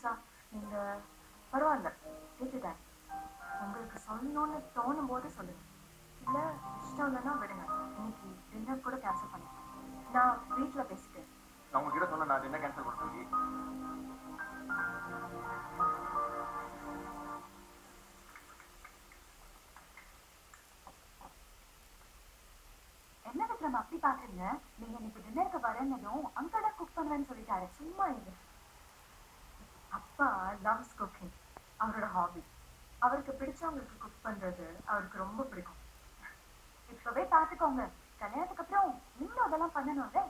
ஆஷா, நீங்க பரவாயில்ல கேட்டுட்டேன். உங்களுக்கு சொல்லணும்னு தோணும் போது சொல்லுங்க. இல்ல இஷ்டம் இல்லைன்னா விடுங்க. இன்னைக்கு டின்னர் கூட கேன்சல் பண்ணிக்கலாம். நான் வீட்டுல பேசிட்டேன். நான் உங்ககிட்ட சொன்ன நான் என்ன கேன்சல் பண்ண சொல்லி என்ன விக்ரம் அப்படி பாக்குறீங்க? நீங்க இன்னைக்கு டின்னருக்கு வரேன்னதும் அங்கடா குக் பண்ணுவேன்னு சொல்லிட்டாரு. சும்மா இல்ல. அப்பா லவ்ஸ் குக்கிங். அவரோட ஹாபி. அவருக்கு பிடிச்சவங்களுக்கு குக் பண்றது அவருக்கு ரொம்ப பிடிக்கும். இப்பவே பாத்துக்கோங்க. கல்யாணத்துக்கு அப்புறம் இன்னும் அதெல்லாம் பண்ணணும்ல.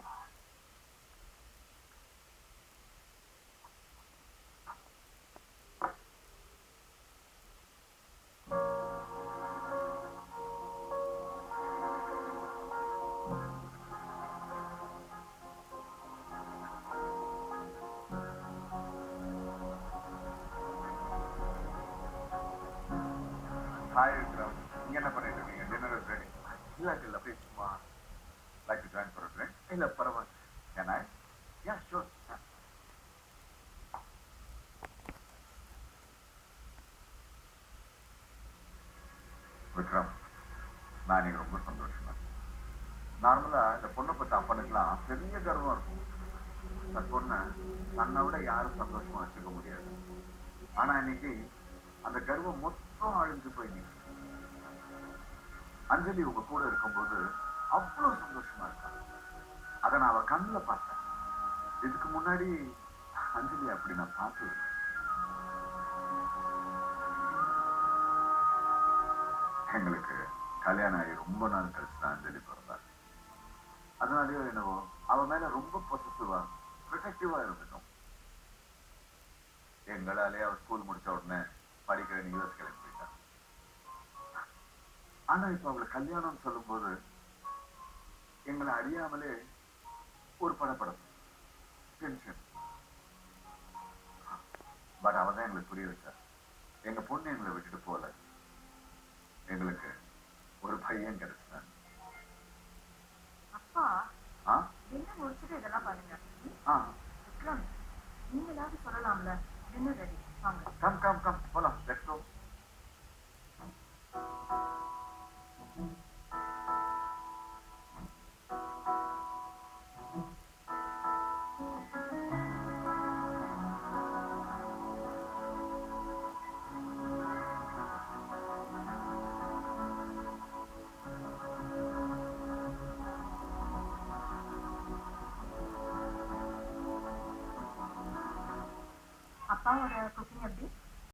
ஹாய் விக்ரம், நீங்க என்ன பண்ணிட்டு இருக்கீங்க? Dinner is ready. இல்ல அப்படியே சும்மா like to join for drink. இல்ல பரவாயில்ல. Can I? Yeah sure. Vikram, நான் இன்னைக்கு ரொம்ப சந்தோஷமா இருக்கேன். நார்மலா இந்த பொண்ணை பத்த அப்பனுக்குலாம் பெரிய கர்வம் இருக்கும். அந்த பொண்ணை தன்னை விட யாரும் சந்தோஷமா வச்சுக்க முடியாது. ஆனா இன்னைக்கு அந்த கர்வம் மொத்தம் அழிஞ்சு போய் நிக்குது. அஞ்சலி உங்க கூட இருக்கும்போது அவ்வளவு சந்தோஷமா இருக்காங்க. அதை நான் அவ கண்ணுல பார்த்தேன். இதுக்கு முன்னாடி அஞ்சலி அப்படி நான் பார்த்தது இல்ல. எங்களுக்கு கல்யாணம் ஆகி ரொம்ப நாள் கழிச்சு தான் அஞ்சலி பிறந்தாங்க. அதனாலயோ என்னவோ அவ மேல ரொம்ப பொசசிவா ப்ரொடெக்டிவா இருந்துட்டோம். எங்களாலே அவ ஸ்கூல் முடிச்ச உடனே படிக்கிற யூஎஸ் கிளம்பி போயிட்டான். ஆனா இப்ப அவளை கல்யாணம் சொல்லும் போது எங்களை அறியாமலே ஒரு படப்படப்பு, டென்ஷன். பட் அவதான் எங்களுக்கு புரிய வச்சா. எங்க பொண்ணு எங்களை விட்டுட்டு போல. எங்களுக்கு ஒரு பையன் கிடைச்சான். அப்பா ஆ டின்னர் முடிச்சுட்டு இதெல்லாம் பாருங்க. ஆ விக்ரம், நீங்களாவது சொல்லலாம்ல. டின்னர் ரெடி, வாங்க. கம் போலாம். Let's go. அப்பாவோட குக்கிங் எப்படி?